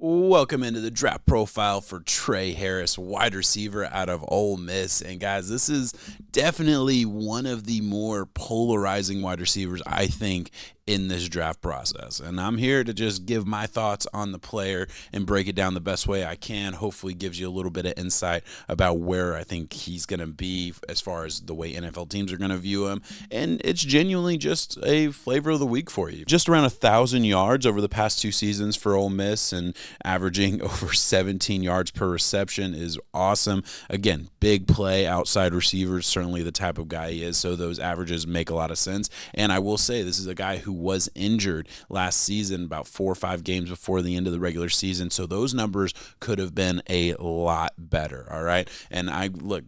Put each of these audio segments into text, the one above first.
Welcome into the draft profile for Trey Harris, wide receiver out of Ole Miss. And guys, this is definitely one of the more polarizing wide receivers, I think, in this draft process. And I'm here to just give my thoughts on the player and break it down the best way I can. Hopefully gives you a little bit of insight about where I think he's going to be as far as the way NFL teams are going to view him. And it's genuinely just a flavor of the week for you. Just around 1,000 yards over the past two seasons for Ole Miss and averaging over 17 yards per reception is awesome. Again, big play outside receivers, certainly the type of guy he is, so those averages make a lot of sense. And I will say this is a guy who was injured last season, about 4 or 5 games before the end of the regular season, so those numbers could have been a lot better, all right? And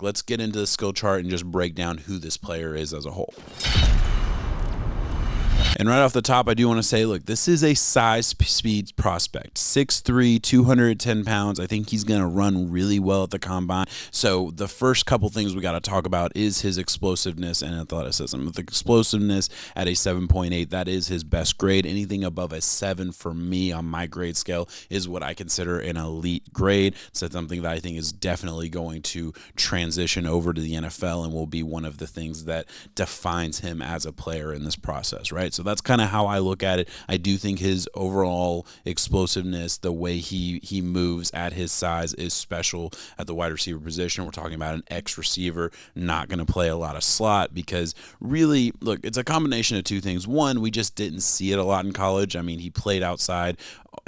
let's get into the skill chart and just break down who this player is as a whole. And right off the top, I do want to say, look, this is a size speed prospect. 6'3", 210 pounds. I think he's going to run really well at the combine. So the first couple things we got to talk about is his explosiveness and athleticism. With explosiveness at a 7.8, that is his best grade. Anything above a 7 for me on my grade scale is what I consider an elite grade. So that's something that I think is definitely going to transition over to the NFL and will be one of the things that defines him as a player in this process, right? So that's kind of how I look at it. I do think his overall explosiveness, the way he moves at his size, is special at the wide receiver position. We're talking about an X receiver, not going to play a lot of slot because really, look, it's a combination of two things. One, we just didn't see it a lot in college. I mean, he played outside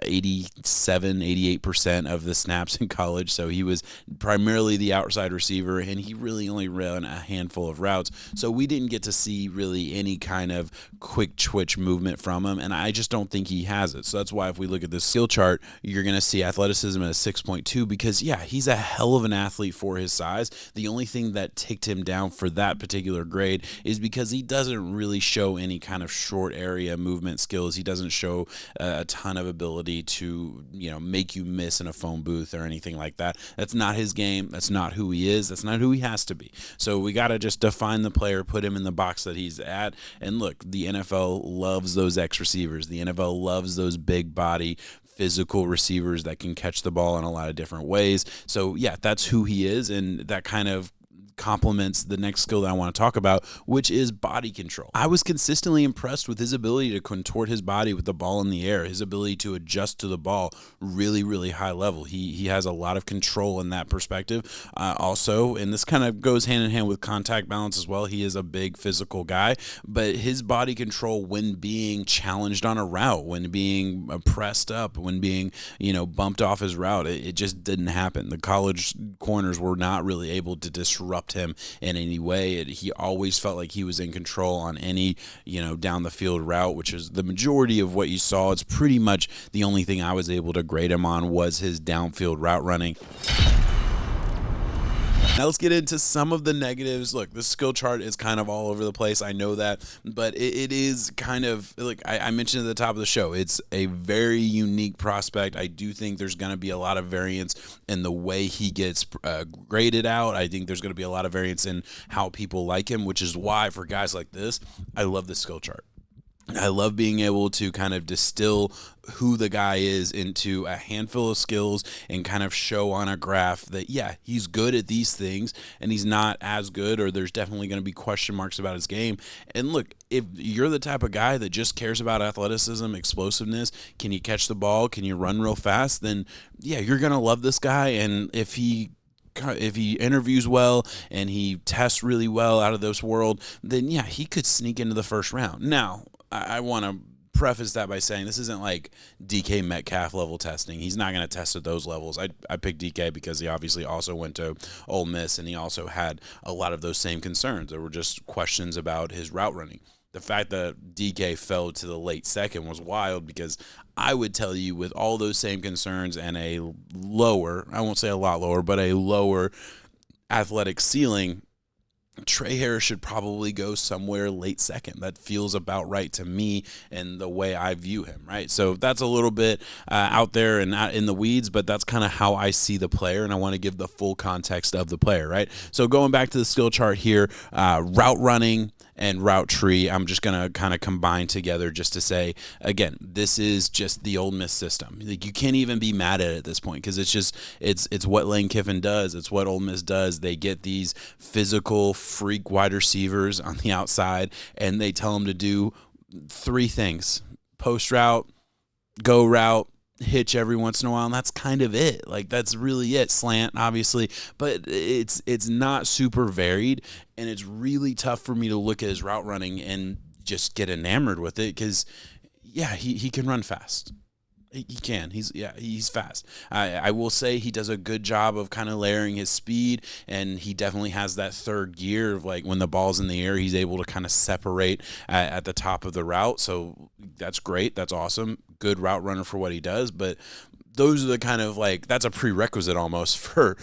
88% of the snaps in college, so he was primarily the outside receiver, and he really only ran a handful of routes, so we didn't get to see really any kind of quick twitch movement from him, and I just don't think he has it. So that's why if we look at this skill chart, you're going to see athleticism at a 6.2 because, yeah, he's a hell of an athlete for his size. The only thing that ticked him down for that particular grade is because he doesn't really show any kind of short area movement skills. He doesn't show a ton of ability to, make you miss in a phone booth or anything like that. That's not his game. That's not who he is. That's not who he has to be. So we got to just define the player, put him in the box that he's at. And look, the NFL loves those X receivers. The NFL loves those big body physical receivers that can catch the ball in a lot of different ways. So yeah, that's who he is, and that kind of complements the next skill that I want to talk about, which is body control. I was consistently impressed with his ability to contort his body with the ball in the air, his ability to adjust to the ball really, really high level. He has a lot of control in that perspective. Also, and this kind of goes hand in hand with contact balance as well, he is a big physical guy, but his body control when being challenged on a route, when being pressed up, when being, bumped off his route, it just didn't happen. The college corners were not really able to disrupt him in any way. He always felt like he was in control on any, down the field route, which is the majority of what you saw. It's pretty much the only thing I was able to grade him on was his downfield route running. Now let's get into some of the negatives. Look, this skill chart is kind of all over the place. I know that, but it is kind of, like I mentioned at the top of the show, it's a very unique prospect. I do think there's going to be a lot of variance in the way he gets graded out. I think there's going to be a lot of variance in how people like him, which is why for guys like this, I love the skill chart. I love being able to kind of distill who the guy is into a handful of skills and kind of show on a graph that, yeah, he's good at these things and he's not as good, or there's definitely going to be question marks about his game. And look, if you're the type of guy that just cares about athleticism, explosiveness, can you catch the ball, can you run real fast, then yeah, you're going to love this guy. And if he interviews well and he tests really well out of this world, then yeah, he could sneak into the first round. Now, I want to preface that by saying this isn't like DK Metcalf level testing. He's not going to test at those levels. I picked DK because he obviously also went to Ole Miss, and he also had a lot of those same concerns. There were just questions about his route running. The fact that DK fell to the late second was wild because I would tell you with all those same concerns and a lower, I won't say a lot lower, but a lower athletic ceiling, Trey Harris should probably go somewhere late second. That feels about right to me and the way I view him, right? So that's a little bit out there and not in the weeds, but that's kind of how I see the player, and I want to give the full context of the player, right? So going back to the skill chart here, route running, and route tree, I'm just going to kind of combine together just to say, again, this is just the Ole Miss system. Like, you can't even be mad at it at this point, because it's what Lane Kiffin does. It's what Ole Miss does. They get these physical freak wide receivers on the outside, and they tell them to do three things: post route, go route, hitch every once in a while, and that's kind of it. Like, that's really it. Slant, obviously, but it's not super varied, and it's really tough for me to look at his route running and just get enamored with it, because he can run fast. He can. He's fast. I will say he does a good job of kind of layering his speed, and he definitely has that third gear of, like, when the ball's in the air, he's able to kind of separate at the top of the route. So that's great. That's awesome. Good route runner for what he does. But those are the kind of, like, that's a prerequisite almost for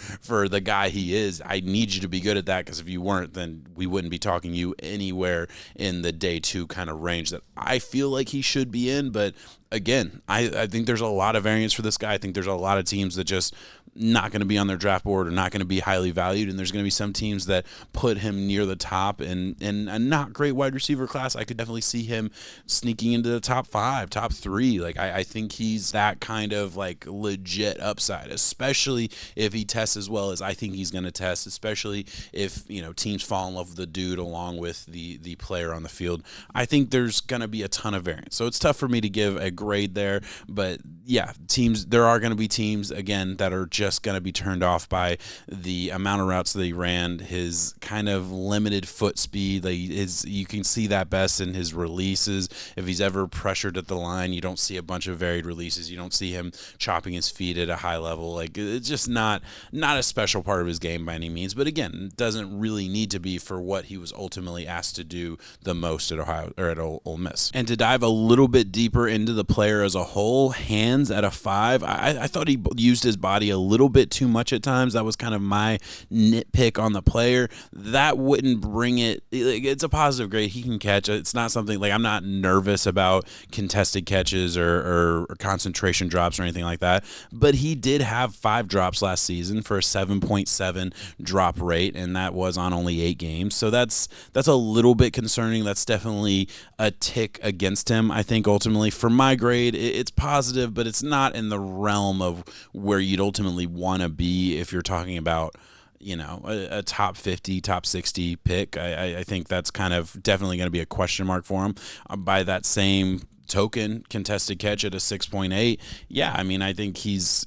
the guy he is. I need you to be good at that, because if you weren't, then we wouldn't be talking you anywhere in the day two kind of range that I feel like he should be in. But again, I think there's a lot of variance for this guy. I think there's a lot of teams that just not going to be on their draft board or not going to be highly valued, and there's going to be some teams that put him near the top. And a not great wide receiver class, I could definitely see him sneaking into the top 5, top 3. Like, I think he's that kind of, like, legit upside, especially if he tests as well as I think he's going to test, especially if, teams fall in love with the dude along with the player on the field. I think there's going to be a ton of variance. So it's tough for me to give a grade there, but yeah, there are going to be teams, again, that are just going to be turned off by the amount of routes that he ran, his kind of limited foot speed. Like, you can see that best in his releases. If he's ever pressured at the line, you don't see a bunch of varied releases. You don't see him chopping his feet at a high level. Like, it's just not a special part of his game by any means. But again, it doesn't really need to be for what he was ultimately asked to do the most at Ohio or at Ole Miss. And to dive a little bit deeper into the player as a whole, hands at a 5. I thought he used his body a little bit too much at times. That was kind of my nitpick on the player. That wouldn't bring it. It's a positive grade. He can catch. It's not something, like, I'm not nervous about contested catches or concentration drops or anything like that. But he did have 5 drops last season for a 7.7 drop rate, and that was on only 8 games. So that's a little bit concerning. That's definitely a tick against him. I think ultimately for my grade, it's positive, but it's not in the realm of where you'd ultimately want to be if you're talking about, a top 50, top 60 pick. I think that's kind of definitely going to be a question mark for him. By that same token, contested catch at a 6.8. Yeah, I mean, I think he's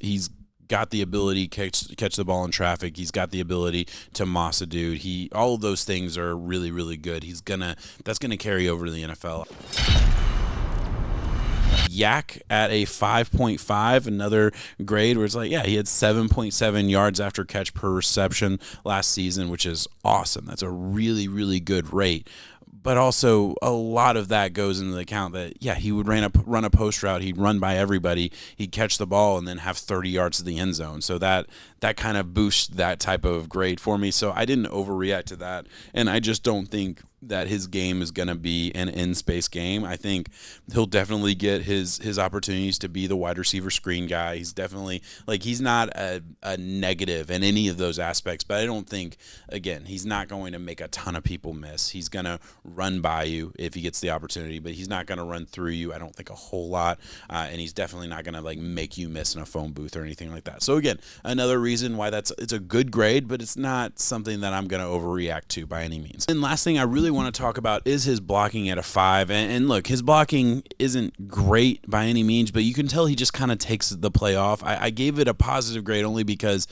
got the ability to catch the ball in traffic. He's got the ability to moss a dude. All of those things are really, really good. That's gonna carry over to the NFL. Yak at a 5.5, another grade where it's like, yeah, he had 7.7 yards after catch per reception last season, which is awesome. That's a really, really good rate. But also, a lot of that goes into the account that, yeah, he would run a post route. He'd run by everybody. He'd catch the ball and then have 30 yards to the end zone. So that kind of boosts that type of grade for me. So I didn't overreact to that. And I just don't think that his game is going to be an in-space game. I think he'll definitely get his opportunities to be the wide receiver screen guy. He's definitely, like, he's not a negative in any of those aspects, but I don't think, again, he's not going to make a ton of people miss. He's going to run by you if he gets the opportunity, but he's not going to run through you, I don't think, a whole lot, and he's definitely not going to, like, make you miss in a phone booth or anything like that. So, again, another reason why it's a good grade, but it's not something that I'm going to overreact to by any means. And last thing I really want to talk about is his blocking at a 5. And look, his blocking isn't great by any means, but you can tell he just kind of takes the play off. I gave it a positive grade only because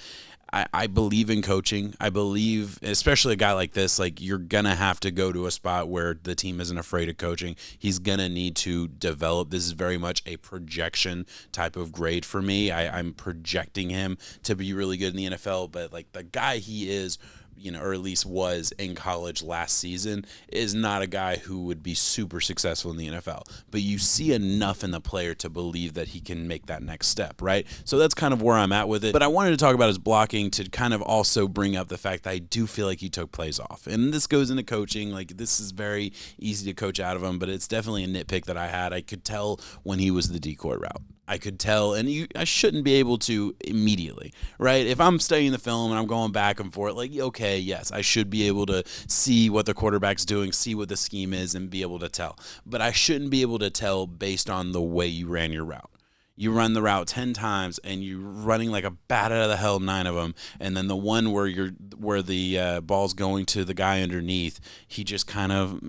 I believe in coaching. I believe, especially a guy like this, like, you're going to have to go to a spot where the team isn't afraid of coaching. He's going to need to develop. This is very much a projection type of grade for me. I'm projecting him to be really good in the NFL, but, like, the guy he is, or at least was in college last season, is not a guy who would be super successful in the NFL. But you see enough in the player to believe that he can make that next step, right? So that's kind of where I'm at with it. But I wanted to talk about his blocking to kind of also bring up the fact that I do feel like he took plays off. And this goes into coaching. Like, this is very easy to coach out of him, but it's definitely a nitpick that I had. I could tell when he was the decoy route. I could tell, and I shouldn't be able to immediately, right? If I'm studying the film and I'm going back and forth, like, okay, okay, yes, I should be able to see what the quarterback's doing, see what the scheme is, and be able to tell. But I shouldn't be able to tell based on the way you ran your route. You run the route 10 times and you're running like a bat out of the hell 9 of them, and then the one where the ball's going to the guy underneath, he just kind of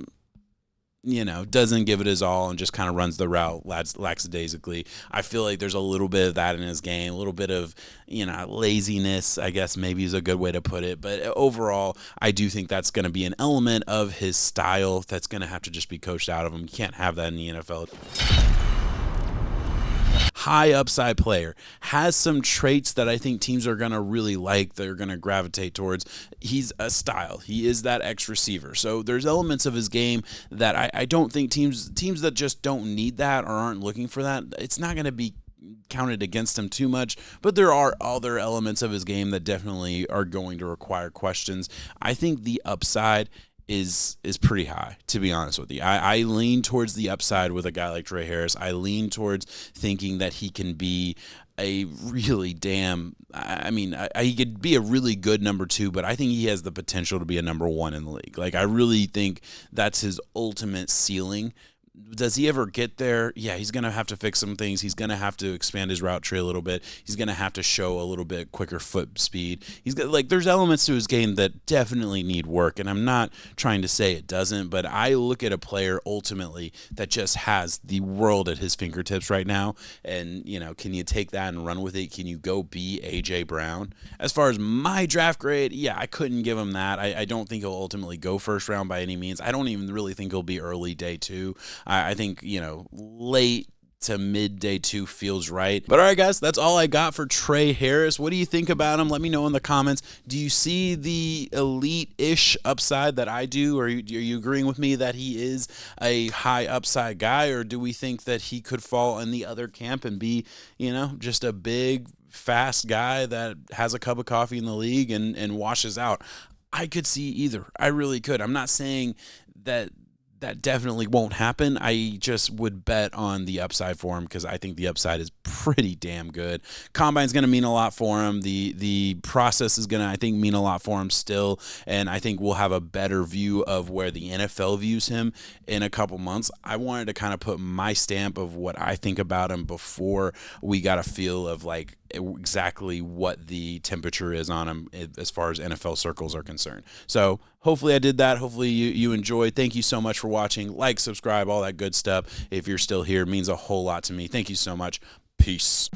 doesn't give it his all and just kind of runs the route lackadaisically. I feel like there's a little bit of that in his game, a little bit of laziness, I guess maybe is a good way to put it. But overall, I do think that's going to be an element of his style that's going to have to just be coached out of him. You can't have that in the NFL. High upside player, has some traits that I think teams are going to really like, they're going to gravitate towards. He's a style. He is that X receiver. So there's elements of his game that I don't think teams that just don't need that or aren't looking for that, it's not going to be counted against him too much. But there are other elements of his game that definitely are going to require questions. I think the upside is pretty high, to be honest with you. I lean towards the upside with a guy like Trey Harris. I lean towards thinking that he can be a really he could be a really good number 2, but I think he has the potential to be a number 1 in the league. Like, I really think that's his ultimate ceiling. Does he ever get there? Yeah, he's going to have to fix some things. He's going to have to expand his route tree a little bit. He's going to have to show a little bit quicker foot speed. There's elements to his game that definitely need work, and I'm not trying to say it doesn't, but I look at a player ultimately that just has the world at his fingertips right now, and, can you take that and run with it? Can you go be A.J. Brown? As far as my draft grade, yeah, I couldn't give him that. I don't think he'll ultimately go first round by any means. I don't even really think he'll be early day 2. I think, late to mid day 2 feels right. But all right, guys, that's all I got for Trey Harris. What do you think about him? Let me know in the comments. Do you see the elite-ish upside that I do? Or are you agreeing with me that he is a high upside guy? Or do we think that he could fall in the other camp and be, just a big, fast guy that has a cup of coffee in the league and washes out? I could see either. I really could. I'm not saying that definitely won't happen. I just would bet on the upside for him because I think the upside is pretty damn good. Combine's going to mean a lot for him. The process is going to, I think, mean a lot for him still, and I think we'll have a better view of where the NFL views him in a couple months. I wanted to kind of put my stamp of what I think about him before we got a feel of exactly what the temperature is on him as far as NFL circles are concerned. So hopefully I did that. Hopefully you enjoyed. Thank you so much for watching. Like, subscribe, all that good stuff. If you're still here, it means a whole lot to me. Thank you so much. Peace.